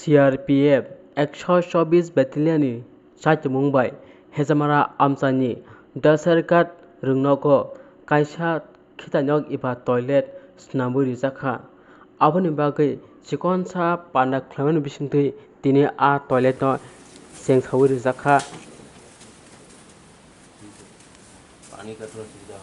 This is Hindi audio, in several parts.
CRPF 124 Battalion Site Mumbai Hezamara Amsani Dasarkat Rungnogo Kaisa Kitanyog Iba Toilet Snamburi Zakha Aboni Bagai Sikonsa Panak Klaman Bishinti Tini A Toilet no Sengsauri Zakha पानी का थोड़ा सुविधा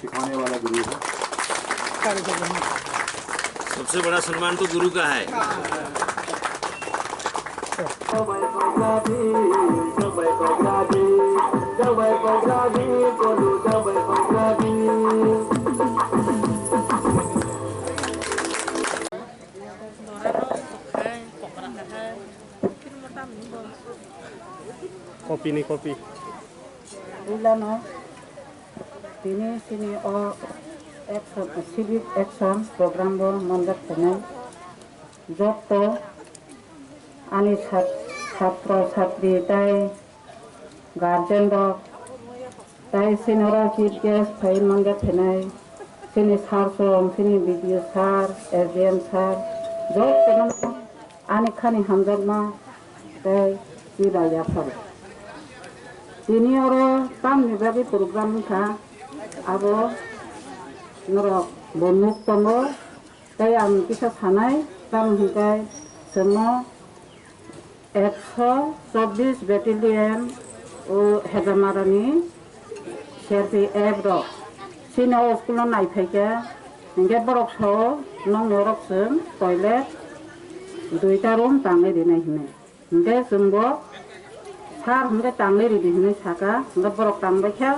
सिखाने वाला गुरु है। सबसे बड़ा सम्मान तो गुरु का है। Kopi nih kopi. Ulano, sini action, civic action program bo mandat kene. Joto, ani chhatro chhatri tai guardian bo tai sinora chief guest file mandat kene. Sini sarsom, sini video sar, SDM sar, joto ani khani hamzat ma tai wiraya sar. Sini orang tam juga program kita, abo norok bonus tomo, kaya kita sanai tam juga semua 124 Battalion Hezamarani CRPF ro. Sini orang sekolah naik pergi, hingga berok so, nong norok sem toilet, 2 room tangga di naiknya, hingga semua सार हमके टांगले री दिखने छाका हमके बरक टांगबे क्या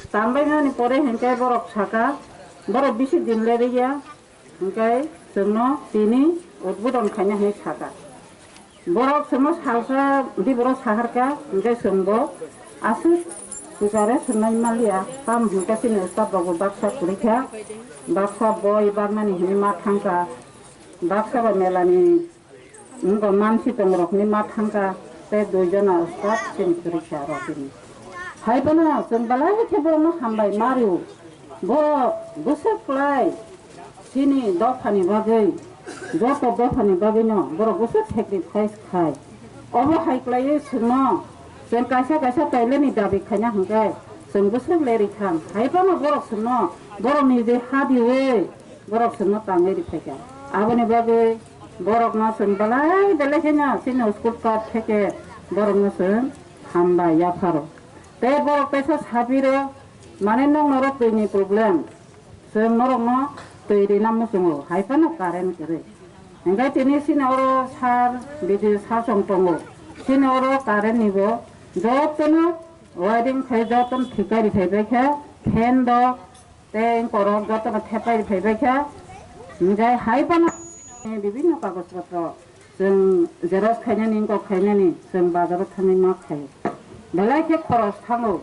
टांगबे में नहीं पड़े हमके बरक छाका बरक बिसी दिन ले रही है हमके semua tini उद्बुदन खाने हैं छाका बरक semua सालसा di बरक सहार का हमके semua आसुस सिकारे सुनाई मालिया काम हमके सिने उस्ताद बाबू बाक्सा कुरिया बाक्सा बॉय बागमानी हमें मार थांका बाक्सा बमेलानी उनको मानसी तंगरकनी मार थांका ते 2 जना उस्ताद सेंचुरी चारों हाय बना संबला है के बोलो हमबाई मारियो बो गुस्से फ्लाई सिनी दफानी बागै जो तो दफानी बागै न बरो गुस्से सेक्रिफाइस खाय अबो हाइक्लाय सुनो जों कासा तैले नि दाबि खाना हंगाय जों गुस्से लेरि थां हाय बना बरो सुनो बरो नि जे हादिवे बरो सुनो तांगेरि फायगा आबनि बागै borok nasun balai beleknya sini skul card theke borok nasun hamba ya pharo te borok pesa sabiro mane nong norok ni problem se norok no teri namu sungo haipano karen kere engai tini sini oro sar bidi sar songtongo sini oro karen nibo jotno wiring khai joton thikari thebekha fan do te korok joton thepai thebekha engai haipano विभिन्न कागज पत्र जों जेरक्स खायनानि इंक खायनानि जों बाजाराव थांनाय मा खायो बेलायखे खरस थाङो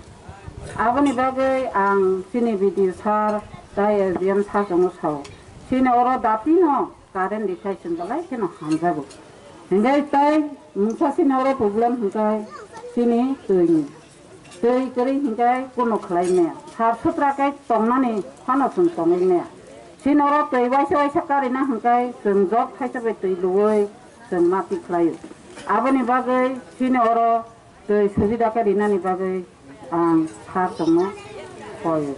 आबनि बागै आं सिनि बिदि सार दाय एसडिएम सारजों साव सिनि अरो दापिनो कारेन्ट दिखायसन बेलायखे न हामजागो हिंगाय ताय मुसा सिनि अरो प्रब्लेम हिंगाय सिनि दैनि दै करि हिंगाय कोनो खलायने सार सत्राकाय तंनानि फानसुन तंगैने सिनोरो तै वाइसा कारिना हंकाय जों जब खायसाबे तै लुवै जों माति खलायो आबनि बागै सिनोरो तै सुबिदा कारिनानि बागै आं सार दङो होयो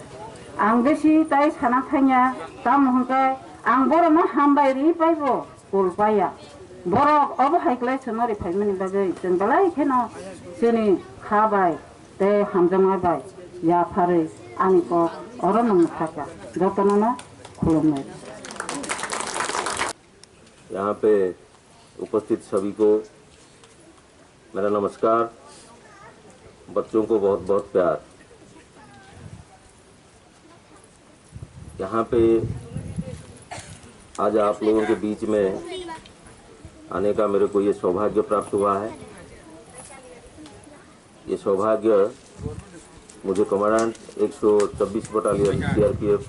आं बेसि ताय साना थाइया ताम हंकाय आं बरनो हामबायरि पाइबो गलबाया बरक अब हाइक्लाय सोनरि फाइमनि बागै जों बलाय खेनो सिनि खाबाय तै हामजमाबाय या फारै आंनिको अरो नंग थाका जतनना यहाँ पे उपस्थित सभी को मेरा नमस्कार बच्चों को बहुत बहुत प्यार यहाँ पे आज आप लोगों के बीच में आने का मेरे को ये सौभाग्य प्राप्त हुआ है ये सौभाग्य मुझे कमांडेंट 126 बटालियन CRPF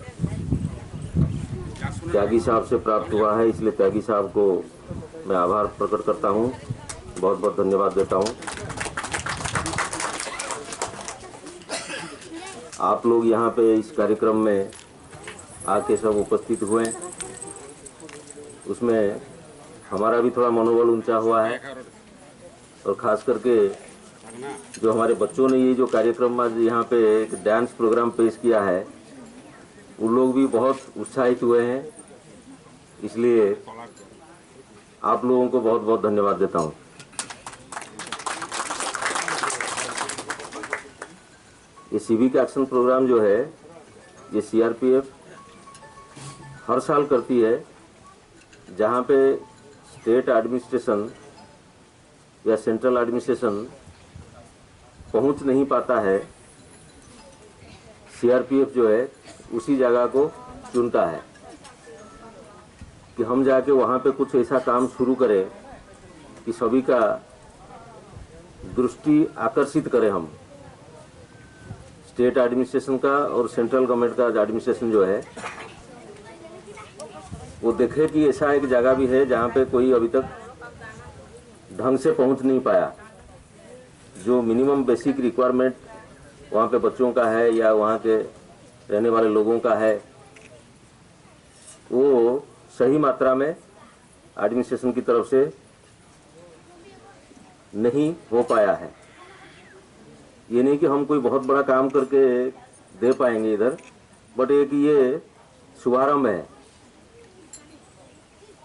त्यागी साहब से प्राप्त हुआ है इसलिए त्यागी साहब को मैं आभार प्रकट करता हूँ बहुत बहुत धन्यवाद देता हूँ। आप लोग यहाँ पे इस कार्यक्रम में आके सब उपस्थित हुए, उसमें हमारा भी थोड़ा मनोबल ऊंचा हुआ है। और ख़ास करके जो हमारे बच्चों ने ये जो कार्यक्रम आज यहाँ पे एक डांस प्रोग्राम पेश किया है, वो लोग भी बहुत उत्साहित हुए हैं। इसलिए आप लोगों को बहुत बहुत धन्यवाद देता हूँ। ये सिविक एक्शन प्रोग्राम जो है, ये सीआरपीएफ हर साल करती है। जहाँ पे स्टेट एडमिनिस्ट्रेशन या सेंट्रल एडमिनिस्ट्रेशन पहुंच नहीं पाता है, सीआरपीएफ जो है उसी जगह को चुनता है कि हम जाके वहाँ पे कुछ ऐसा काम शुरू करें कि सभी का दृष्टि आकर्षित करें। हम स्टेट एडमिनिस्ट्रेशन का और सेंट्रल गवर्नमेंट का एडमिनिस्ट्रेशन जो है वो देखे कि ऐसा एक जगह भी है जहाँ पे कोई अभी तक ढंग से पहुँच नहीं पाया। जो मिनिमम बेसिक रिक्वायरमेंट वहाँ पे बच्चों का है या वहाँ के रहने वाले लोगों का है, वो सही मात्रा में एडमिनिस्ट्रेशन की तरफ से नहीं हो पाया है। ये नहीं कि हम कोई बहुत बड़ा काम करके दे पाएंगे इधर, बट एक ये शुभारंभ है।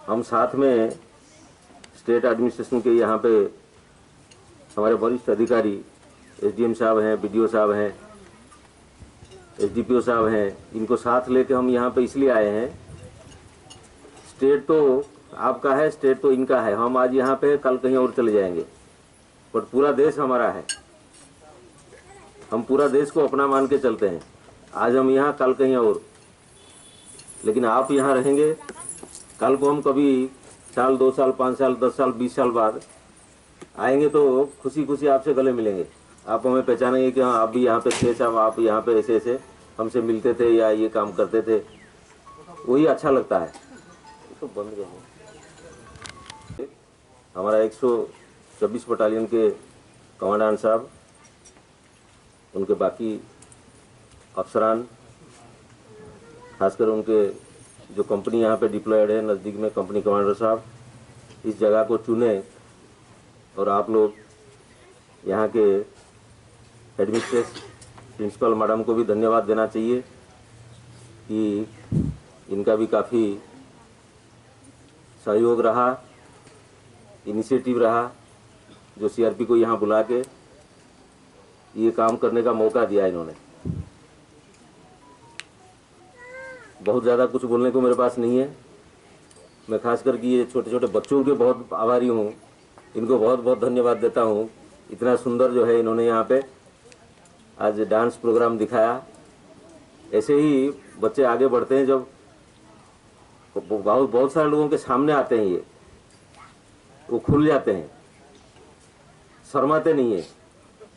हम साथ में स्टेट एडमिनिस्ट्रेशन के यहाँ पे हमारे वरिष्ठ अधिकारी एसडीएम साहब हैं, बीडीओ साहब हैं, एसडीपीओ साहब हैं, इनको साथ लेके हम यहाँ पे इसलिए आए हैं। स्टेट तो आपका है, स्टेट तो इनका है। हम आज यहाँ पे, कल कहीं और चले जाएंगे, बट पूरा देश हमारा है। हम पूरा देश को अपना मान के चलते हैं। आज हम यहाँ, कल कहीं और, लेकिन आप यहाँ रहेंगे। कल को हम कभी साल, 2 साल, 5 साल, 10 साल, 20 साल बाद आएंगे तो खुशी खुशी आपसे गले मिलेंगे। आप हमें पहचानेंगे कि हाँ, आप भी यहाँ पे थे साहब, आप यहाँ पे ऐसे ऐसे हमसे मिलते थे या ये काम करते थे। वही अच्छा लगता है। तो बंद करो। हमारा 126 बटालियन के कमांडेंट साहब, उनके बाकी अफसरान, खासकर उनके जो कंपनी यहाँ पे डिप्लॉयड है नज़दीक में, कंपनी कमांडर साहब इस जगह को चुने। और आप लोग यहाँ के एडमिनिस्ट्रेशन प्रिंसिपल मैडम को भी धन्यवाद देना चाहिए कि इनका भी काफ़ी सहयोग रहा, इनिशिएटिव रहा, जो सीआरपी को यहाँ बुला के ये काम करने का मौका दिया इन्होंने। बहुत ज़्यादा कुछ बोलने को मेरे पास नहीं है। मैं खास करके ये छोटे छोटे बच्चों के बहुत आभारी हूँ। इनको बहुत बहुत धन्यवाद देता हूँ। इतना सुंदर जो है इन्होंने यहाँ पे आज डांस प्रोग्राम दिखाया। ऐसे ही बच्चे आगे बढ़ते हैं, जब बहुत सारे लोगों के सामने आते हैं, ये वो खुल जाते हैं, शर्माते नहीं है।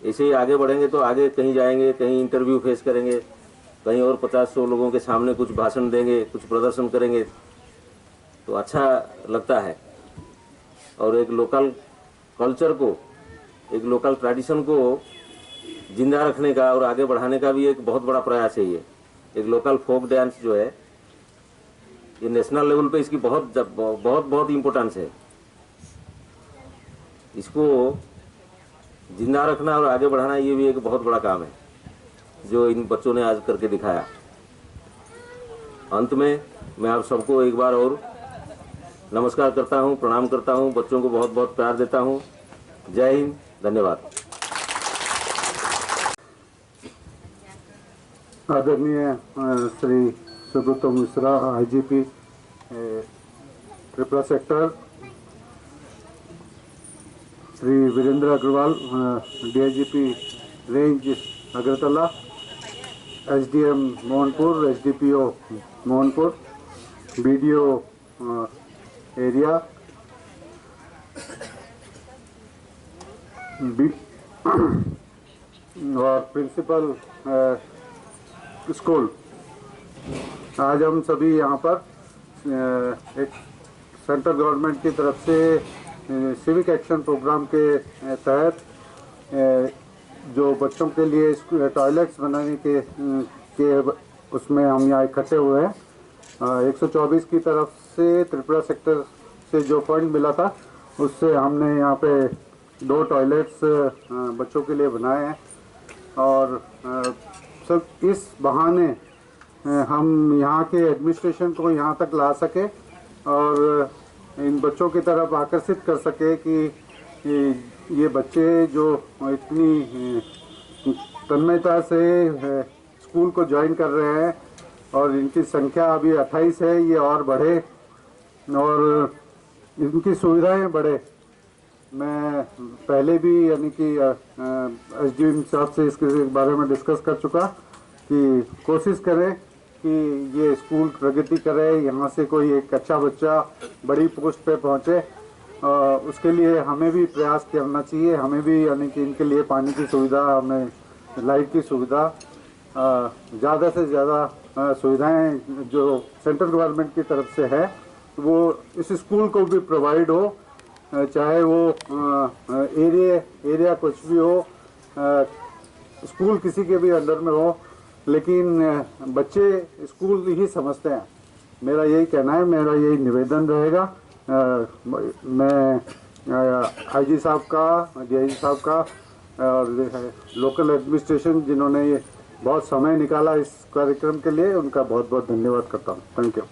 ऐसे ही आगे बढ़ेंगे तो आगे कहीं जाएंगे, कहीं इंटरव्यू फेस करेंगे, कहीं और 50-100 लोगों के सामने कुछ भाषण देंगे, कुछ प्रदर्शन करेंगे, तो अच्छा लगता है। और एक लोकल कल्चर को, एक लोकल ट्रेडिशन को जिंदा रखने का और आगे बढ़ाने का भी एक बहुत बड़ा प्रयास है। ये एक लोकल फोक डांस जो है, ये नेशनल लेवल पे इसकी बहुत बहुत बहुत इम्पोर्टेंस है। इसको जिंदा रखना और आगे बढ़ाना, ये भी एक बहुत बड़ा काम है जो इन बच्चों ने आज करके दिखाया। अंत में मैं आप सबको एक बार और नमस्कार करता हूं, प्रणाम करता हूं, बच्चों को बहुत बहुत प्यार देता हूं। जय हिंद, धन्यवाद। आदरणीय Shri Subratam Mishra, IGP Tripura sector, Shri Virendra Agarwal, DIGP range Agartala, SDM Mohanpur, SDPO Mohanpur, BDO area, और प्रिंसिपल स्कूल। आज हम सभी यहाँ पर एक सेंट्रल गवर्नमेंट की तरफ से सिविक एक्शन प्रोग्राम के तहत जो बच्चों के लिए टॉयलेट्स बनाने के उसमें हम यहाँ इकट्ठे हुए हैं। 124 की तरफ से त्रिपुरा सेक्टर से जो फंड मिला था उससे हमने यहाँ पे 2 टॉयलेट्स बच्चों के लिए बनाए हैं और सब इस बहाने हम यहाँ के एडमिनिस्ट्रेशन को यहाँ तक ला सके और इन बच्चों की तरफ आकर्षित कर सके कि ये बच्चे जो इतनी तन्मयता से स्कूल को ज्वाइन कर रहे हैं और इनकी संख्या अभी 28 है, ये और बढ़े और इनकी सुविधाएं बढ़े। मैं पहले भी यानी कि एसडीएम साहब से इसके बारे में डिस्कस कर चुका कि कोशिश करें कि ये स्कूल प्रगति करे, यहाँ से कोई एक अच्छा बच्चा बड़ी पोस्ट पे पहुँचे। उसके लिए हमें भी प्रयास करना चाहिए, हमें भी यानी कि इनके लिए पानी की सुविधा, हमें लाइट की सुविधा, ज़्यादा से ज़्यादा सुविधाएं जो सेंट्रल गवर्नमेंट की तरफ से है वो इस स्कूल को भी प्रोवाइड हो, चाहे वो एरिया कुछ भी हो, स्कूल किसी के भी अंडर में हो, लेकिन बच्चे स्कूल ही समझते हैं। मेरा यही कहना है, मेरा यही निवेदन रहेगा। मैं आईजी साहब का, डीआईजी साहब का और लोकल एडमिनिस्ट्रेशन जिन्होंने ये बहुत समय निकाला इस कार्यक्रम के लिए, उनका बहुत बहुत धन्यवाद करता हूँ। Thank you.